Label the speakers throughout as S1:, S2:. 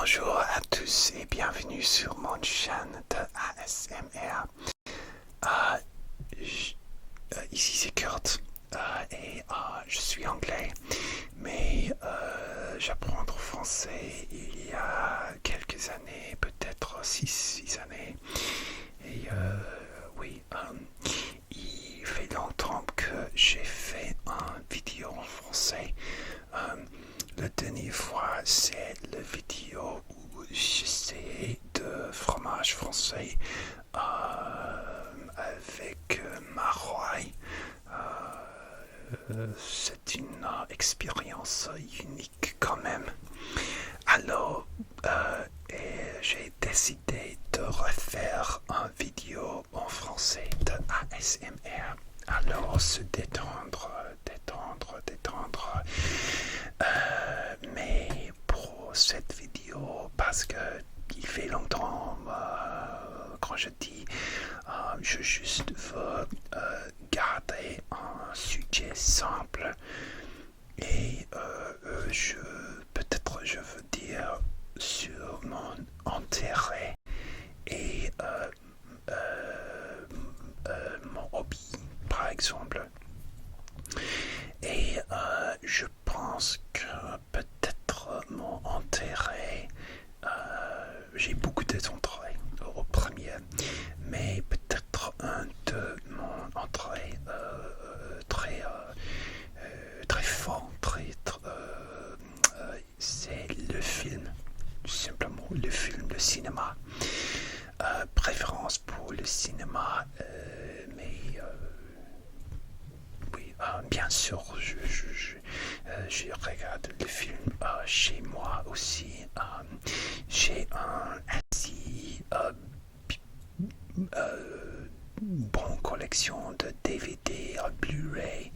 S1: Bonjour à tous et bienvenue sur mon chaîne de ASMR. Ici c'est Kurt et je suis anglais, mais j'apprends le français il y a quelques années, peut-être 6 années. Et oui, il fait longtemps que j'ai fait une vidéo en français. La dernière fois, c'est la vidéo où j'essayais de fromage français avec Maroilles. C'est une expérience unique quand même. Alors, j'ai décidé de refaire une vidéo en français de ASMR. Alors, se détendre. Mais pour cette vidéo, parce que il fait longtemps, quand je dis, je juste veux garder un sujet simple et peut-être je veux dire sur mon intérêt et mon hobby, par exemple. Et je pense que peut-être mon intérêt, j'ai beaucoup d'intérêt au premier, mais peut-être un de mon intérêt très fort, c'est le film, simplement le film, le cinéma. Préférence pour le cinéma, mais oui, bien sûr, je regarde le film chez moi aussi. J'ai un assez bonne collection de DVD, Blu-ray,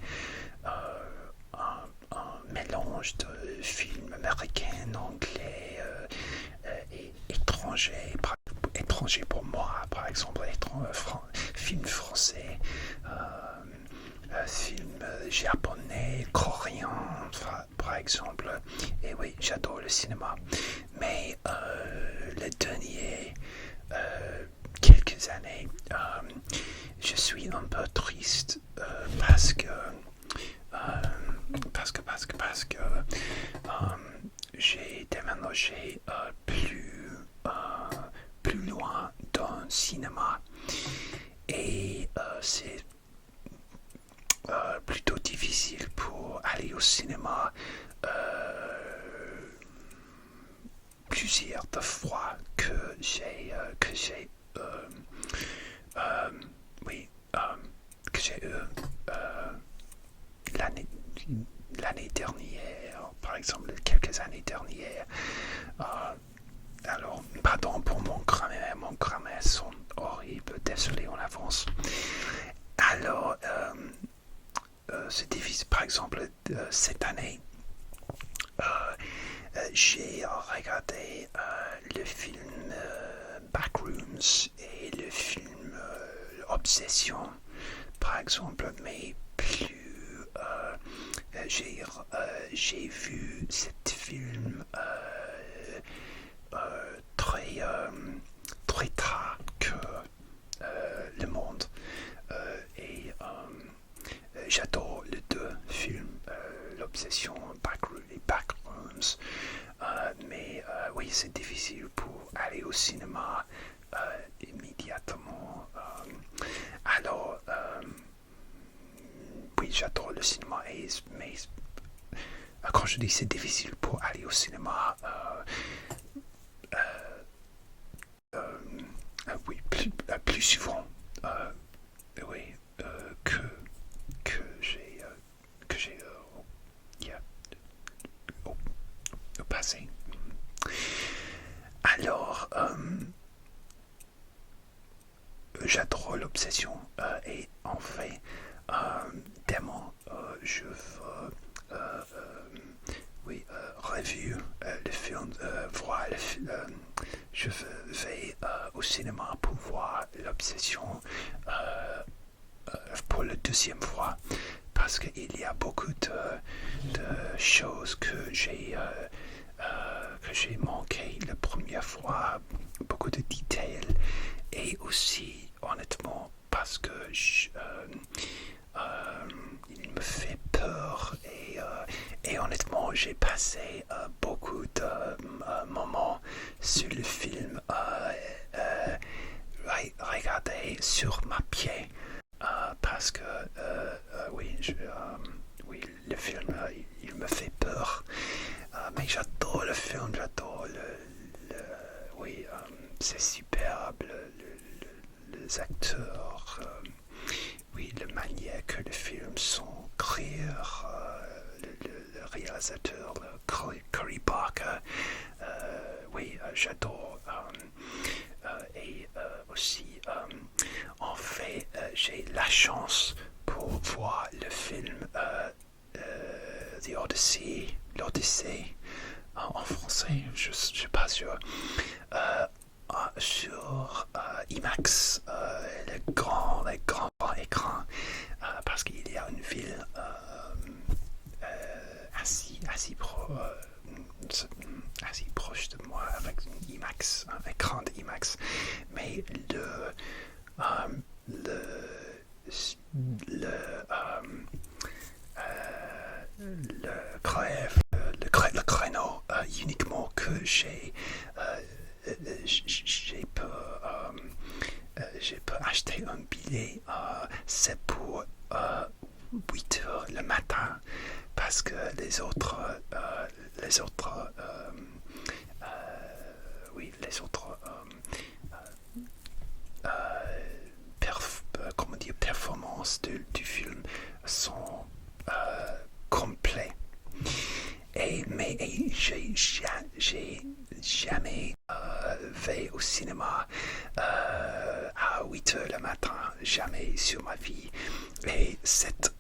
S1: un mélange de films américains, anglais et étrangers. Étranger pour moi, par exemple, film français, film japonais, coréen, par exemple. Et oui, j'adore le cinéma. Mais les derniers quelques années, je suis un peu triste parce que j'ai déménagé plus loin d'un cinéma et c'est plutôt difficile pour aller au cinéma plusieurs de fois que j'ai oui que j'ai l'année dernière, par exemple quelques années dernières. Alors, pardon pour mon grammaire sont horribles, désolé en avance. Alors, c'est difficile, par exemple, cette année, j'ai regardé le film Backrooms et le film Obsession, par exemple, mais plus j'ai vu cet film très tard que le monde et j'adore les deux films, l'obsession et Backrooms, mais oui, c'est difficile pour aller au cinéma immédiatement. Alors oui, j'adore le cinéma, mais quand je dis c'est difficile pour aller au cinéma, oui, plus souvent, oui, que j'ai yeah, au passé. Alors, j'adore l'obsession et en fait, demain, je veux oui, review le film, voir le film. Je vais au cinéma pour voir l'obsession pour la deuxième fois parce qu'il y a beaucoup de choses que j'ai manqué oui, la première fois, beaucoup de détails et aussi, honnêtement, parce que il me fait peur et honnêtement, j'ai passé beaucoup de moments sur le film. Regardez sur ma pied parce que oui, oui, le film il me fait peur. Mais j'adore le film, j'adore oui, c'est superbe, les acteurs, oui, la manière que le film sont créés, le réalisateur, Cory Barker, oui, j'adore. Et aussi, en fait, j'ai la chance pour voir le film The Odyssey, l'Odyssée en français, je ne suis pas sûr, sur IMAX, le grand écran, parce qu'il y a une ville assez proche de moi avec un IMAX, un écran d'IMAX, mais le, le, le créneau uniquement que j'ai peux acheter un billet, c'est pour 8 heures le matin parce que les autres oui, les autres comment dire, performances du film sont complets. Mais j'ai jamais fait au cinéma à 8 heures le matin, jamais sur ma vie. Et cette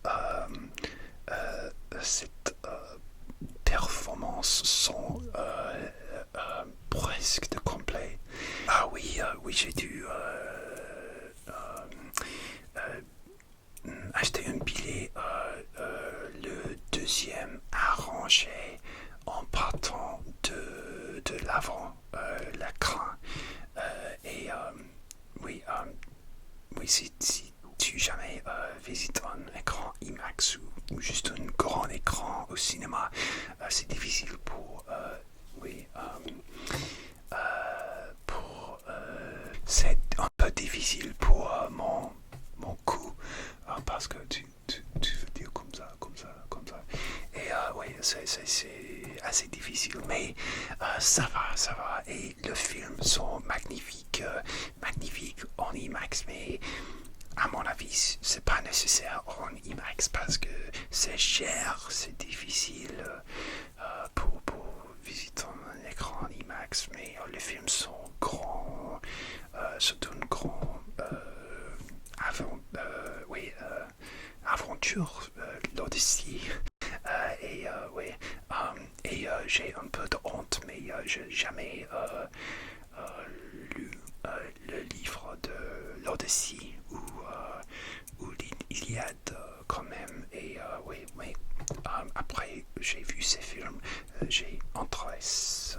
S1: performance sont presque de complet. Ah oui, oui, j'ai dû acheter un billet le deuxième arrangé en partant de l'avant l'écran. Et oui, oui, si tu jamais visites un écran IMAX ou juste un grand écran au cinéma, c'est difficile pour oui, c'est un peu difficile pour mon cou parce que tu veux dire comme ça. Et oui, c'est assez difficile, mais ça va. Et le film sont magnifiques en IMAX, mais à mon avis, c'est pas nécessaire en IMAX parce que c'est cher, c'est difficile pour visiter un écran en IMAX, mais les films sont grands, surtout une grande oui, aventure, l'Odyssée. Et oui, et j'ai un peu de honte, mais j'ai jamais lu le livre de l'Odyssée ou l'Iliade quand même. Et oui, mais après j'ai vu ces films, j'ai intéressé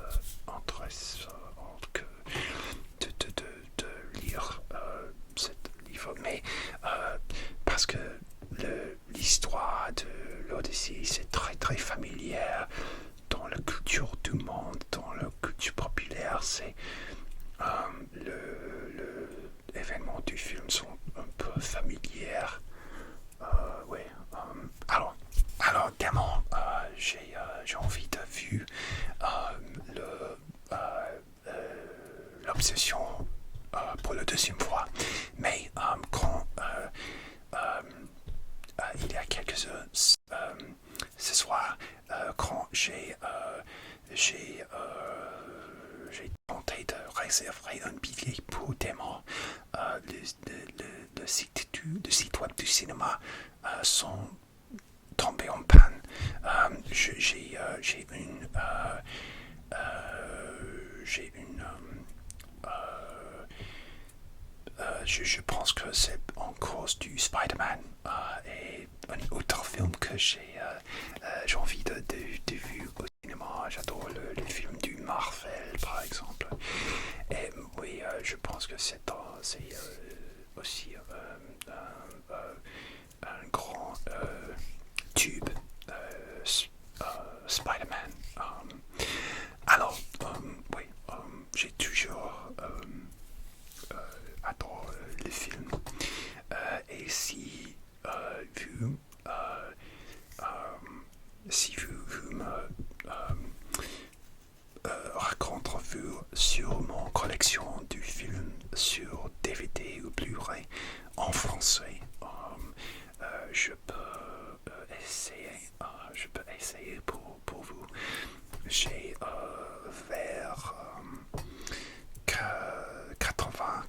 S1: de lire ce livre, mais parce que l'histoire de l'Odyssée c'est très familière dans la culture du monde, dans la culture populaire. C'est l'événement du film sont un peu familières. Oui. Alors également, j'ai envie de voir l'obsession pour la deuxième fois. Mais quand il y a quelques heures, ce soir, quand j'ai tenté de réserver un billet pour Démon, le site web du cinéma sont tombés en panne. J'ai une je pense que c'est en cause du Spider-Man et un autre film que j'ai envie de voir au cinéma. J'adore les films du Marvel, par exemple. c'est aussi un grand tube Spider-Man. Alors, oui, j'ai toujours adoré les films. Et si vous, vous me racontez-vous sur mon collection du film sur DVD ou Blu-ray en français, je peux essayer pour vous. J'ai vers 80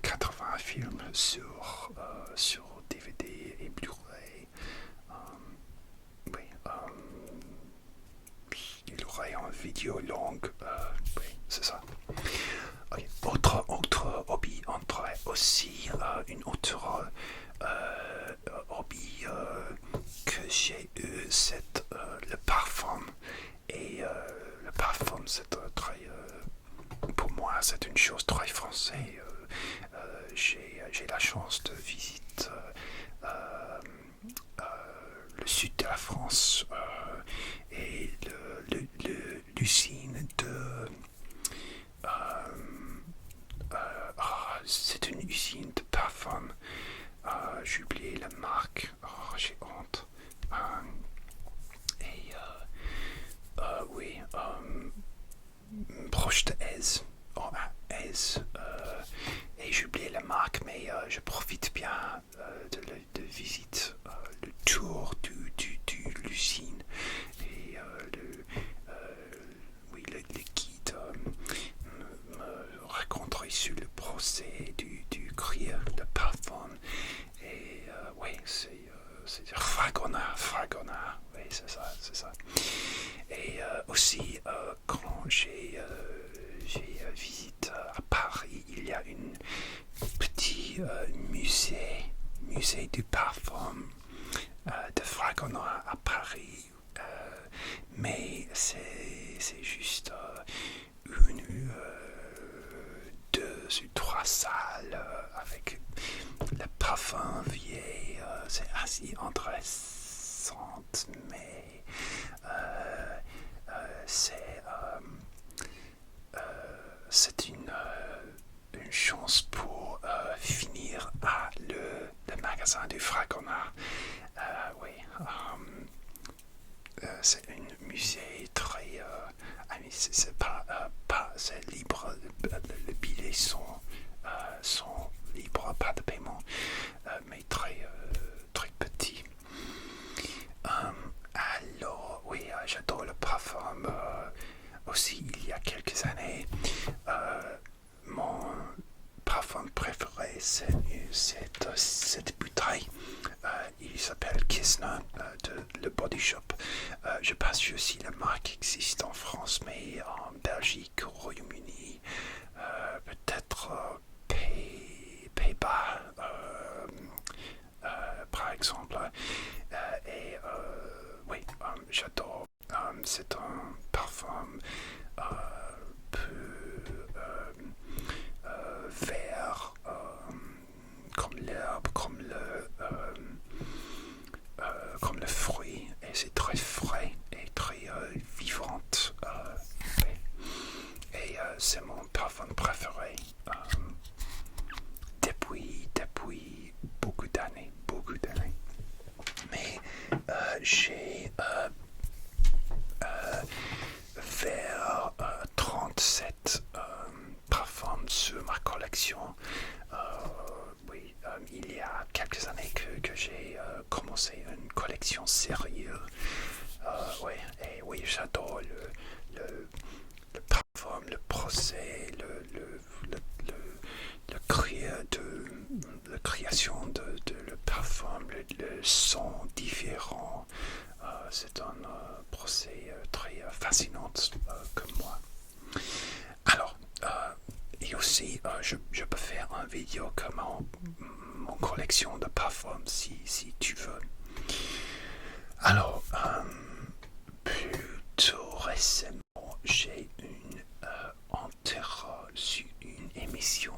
S1: films sur DVD et Blu-ray. Oui, il y aurait une vidéo longue. Oui, c'est ça. Okay. Autre hobby entre aussi une autre hobby que j'ai eu, c'est le parfum. Et le parfum, c'est très, pour moi, c'est une chose très française. J'ai la chance de visiter le sud de la France et l'usine de c'est une usine de parfum. J'ai oublié la marque. J'ai honte. Oui, proche de Aise. Aise. Et j'ai oublié la marque, mais je profite bien de visite le tour de l'usine. Et oui, le guide me raconterait sur le procès du cuir, le parfum. Et oui, c'est Fragonard, oui, c'est ça. Et aussi, quand j'ai visité à Paris, il y a un petit musée du parfum de Fragonard à Paris. Mais c'est juste une, deux ou trois salles avec le parfum vieil. C'est assez intéressant, mais c'est une chance pour finir à le magasin du Fragonard. Oui, c'est un musée très. C'est pas c'est libre. Les billets sont libres, pas de paiement, mais très petit. Alors, oui, j'adore le parfum. Aussi, il y a quelques années, mon parfum préféré, c'est cette bouteille. Il s'appelle Kissner de le Body Shop. Je pense que aussi la marque existe en France, mais en Belgique, au Royaume-Uni, peut-être Pays-Bas, par exemple. Et oui, j'adore. C'est un parfum peu vert, comme l'herbe, comme le fruit, et c'est très frais et très vivante. Et c'est mon parfum préféré depuis beaucoup d'années. Mais j'ai vers 37 parfums sur ma collection. Oui, il y a quelques années que j'ai commencé une collection sérieuse. Oui, et oui, j'adore le parfum, le procès, la création de le parfum, le son différent. C'est un procès très fascinant comme moi. Alors, et aussi, je peux faire une vidéo comme mon collection de parfums si tu veux. Alors, plutôt récemment, j'ai une enterré sur une émission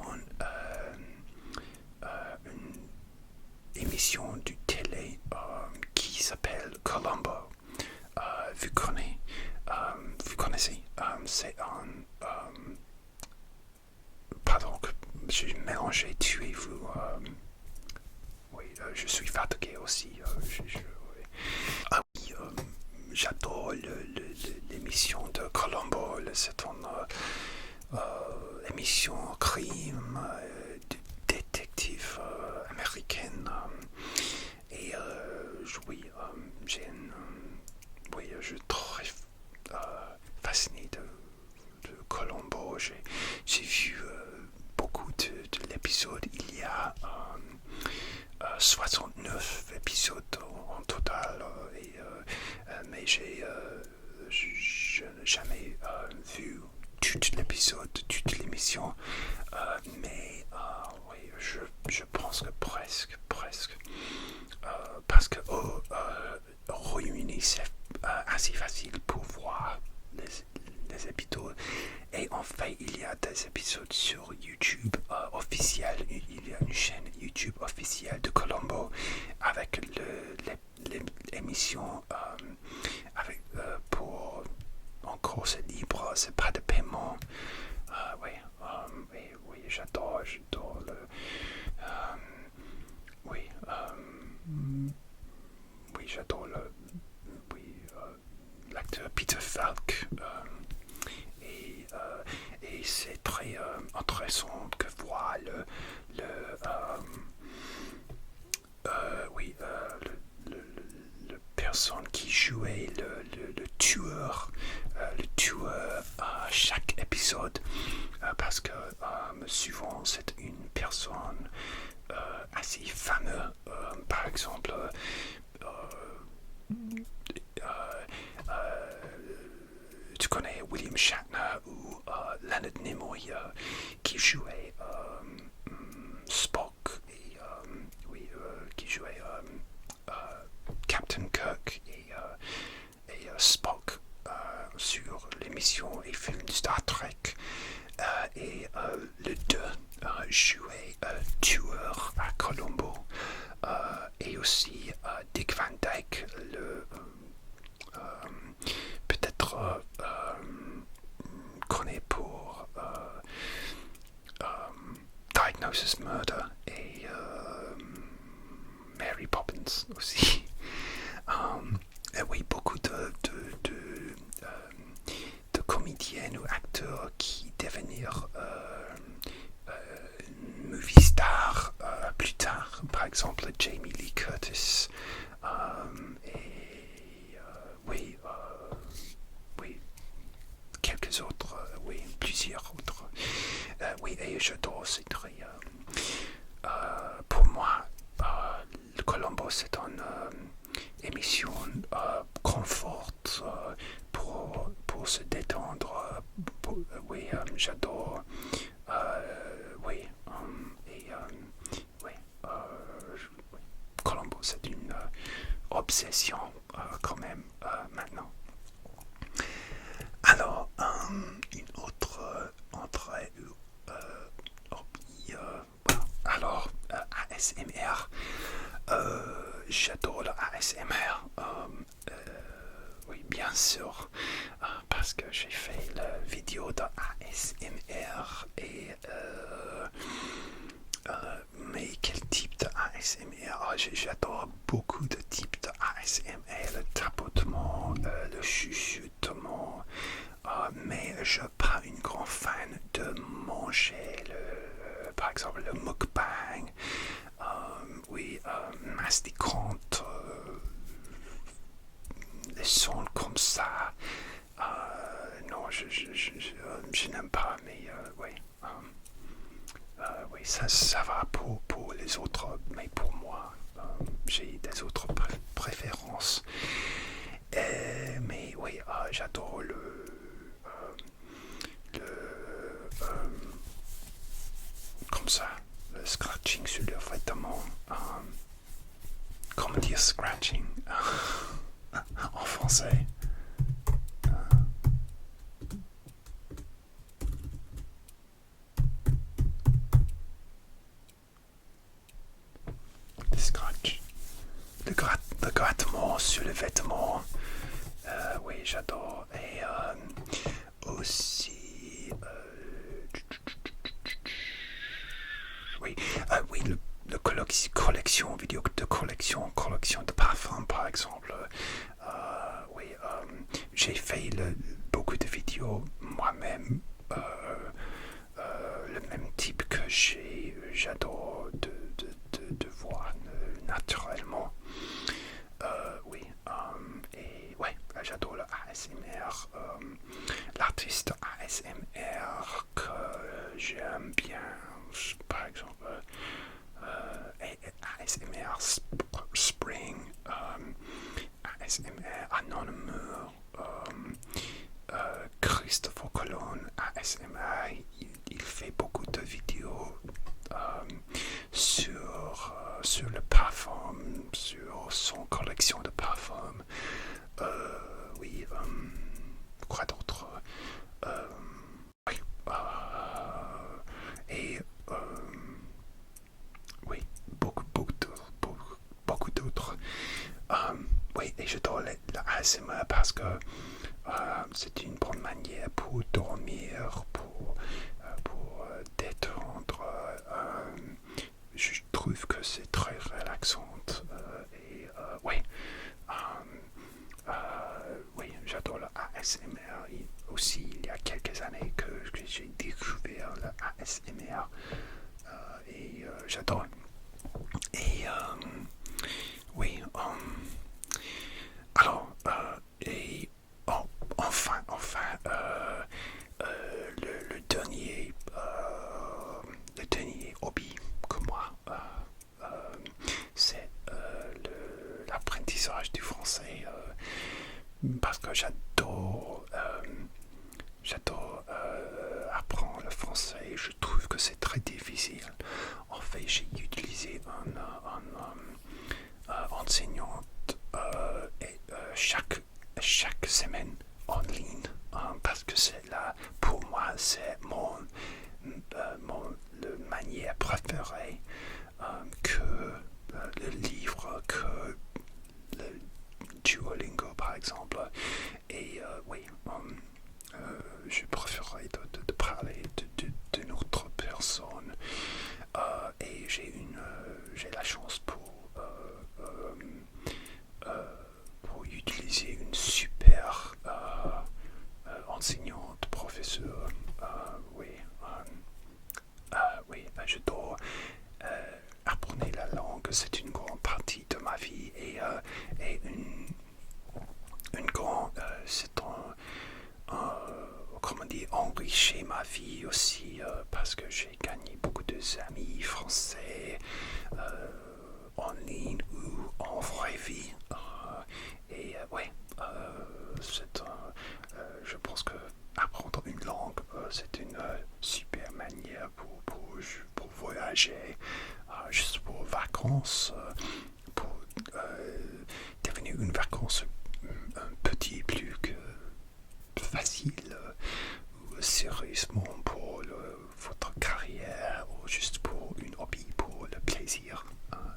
S1: j'ai mélangé tuez-vous. Oui, je suis fatigué aussi. Oui. Ah oui, j'adore l'émission de Colombo. C'est une émission crime, détective américaine. Et oui, oui, je suis très fasciné de Colombo. J'ai vu beaucoup de l'épisode. Il y a 69 épisodes en total, mais je n'ai jamais vu tout l'épisode, toute l'émission, mais oui, je pense que presque, parce que au Royaume-Uni, c'est assez facile pour voir les épisodes. Et en fait, il y a des épisodes sur YouTube officiel. Il y a une chaîne YouTube officielle de Colombo avec l'émission avec pour encore c'est libre, c'est pas de paiement. Oui, oui, j'adore le oui, oui, j'adore oui, l'acteur Peter Falk. Et c'est très intéressant que voir oui, le personne qui jouait le tueur à chaque épisode, parce que souvent c'est une personne assez fameuse, par exemple tu connais William Shatner ou Leonard Nimoy qui jouait Spock et oui, qui jouait Captain Kirk et Spock sur l'émission et film de Star Trek. Et le deux jouait tueur à Colombo. Et aussi Dick Van Dyke, peut-être connaît pour Diagnosis Murder et Mary Poppins aussi. Et oui, beaucoup de comédiennes ou acteurs qui devenir movie star plus tard, par exemple Jamie Lee Curtis et oui, oui, quelques autres, oui, plusieurs autres. Oui, et j'adore, c'est très pour moi le Colombo c'est une émission confort pour se détendre. Oui, j'adore. Oui, et oui, Colombo c'est une obsession quand même maintenant. Alors, une autre entrée hobby, alors ASMR. J'adore le ASMR. Oui, bien sûr, parce que j'ai fait la vidéo de ASMR et mais quel type de ASMR? J'adore beaucoup de types de ASMR, le tapotement, le chuchotement, mais je ne suis pas une grande fan de manger, par exemple le mukbang, oui, masticante, les sons comme ça. Non, je n'aime pas, mais oui. Oui, ça va pour les autres, mais pour moi, j'ai des autres préférences. Mais oui, j'adore comme ça, le scratching sur le vêtement. Comment dire scratching en français? Scratch. Le grattement sur le vêtement. Oui, j'adore. Et aussi. vidéos sur le parfum, sur son collection de parfums. Oui, quoi d'autre? Oui, et oui, beaucoup d'autres. Oui, et j'adore la ASMR parce que c'est une bonne manière pour dormir, pour détendre. Je trouve que c'est très relaxant. Oui, oui, j'adore la ASMR. Et aussi, il y a quelques années que j'ai découvert la ASMR et j'adore. Et oui, alors, et enfin, le dernier hobby que moi, c'est l'apprentissage du français, parce que j'adore apprendre le français. Je trouve que c'est très difficile. En fait, j'ai utilisé un enseignant chaque semaine en ligne, parce que c'est là, pour moi, c'est le manière préférée que le livre, que le Duolingo par exemple. Et oui, je préférerais de parler d'une autre personne. Et j'ai la chance pour utiliser une super enseignante, professeur. Oui, oui, je dois apprendre la langue. C'est une grande partie de ma vie et une grande, c'est comment dire, enrichir ma vie aussi, parce que j'ai gagné beaucoup d'amis français en ligne ou en vraie vie. Et ouais, je pense que apprendre une langue, c'est une super manière pour voyager, juste pour vacances, pour devenir une vacance un petit plus que facile, ou sérieusement pour votre carrière, ou juste pour une hobby, pour le plaisir.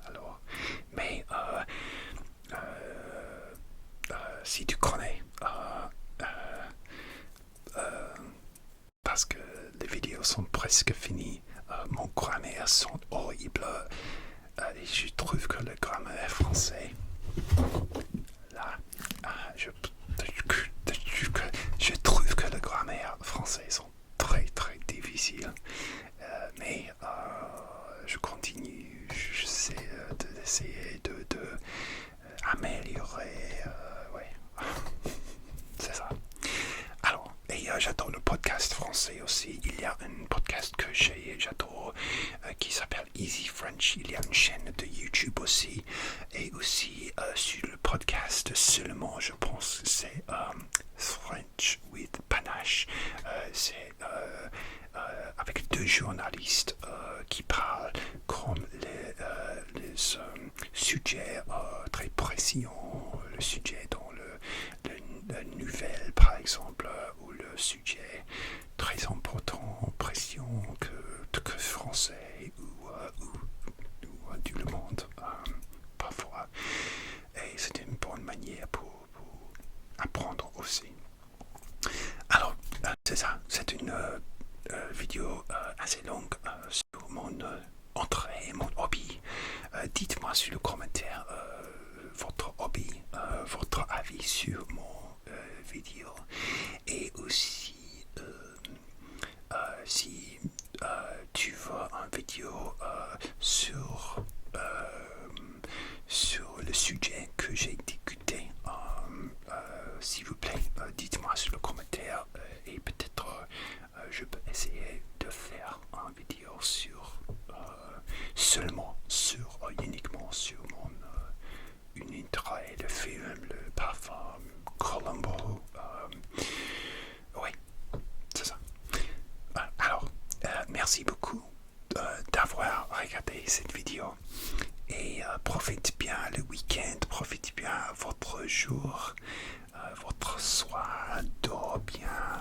S1: Alors, mais si tu connais, parce que les vidéos sont presque finies, mon grammaire sont horribles, et je trouve que le grammaire français, là, je trouve que le grammaire français sont très très difficiles, mais je continue, j'essaie d'essayer de améliorer, ouais, c'est ça. Alors, et j'adore le podcast français aussi. Il y a un podcast que j'adore qui s'appelle Easy French. Il y a une chaîne de YouTube aussi. Et aussi sur le podcast seulement, je pense que c'est French with Panache. C'est avec deux journalistes qui parlent comme les sujets très précis, le sujet dans la nouvelle par exemple, ou le sujet très important, pression que français ou du le monde parfois. Et c'est une bonne manière pour apprendre aussi. Alors, c'est ça, c'est une vidéo assez longue sur mon entrée, mon hobby. Dites-moi sur le commentaire votre hobby, votre avis sur mon vidéo, et aussi si tu veux une vidéo sur le sujet que j'ai discuté, s'il vous plaît, dites-moi sur le commentaire, et peut-être je peux essayer de faire une vidéo uniquement sur mon une intérêt, le film, le parfum, Colombo. Oui, c'est ça. Alors, merci. merci beaucoup d'avoir regardé cette vidéo. Et profitez bien le week-end, profitez bien votre jour, votre soir, dors bien,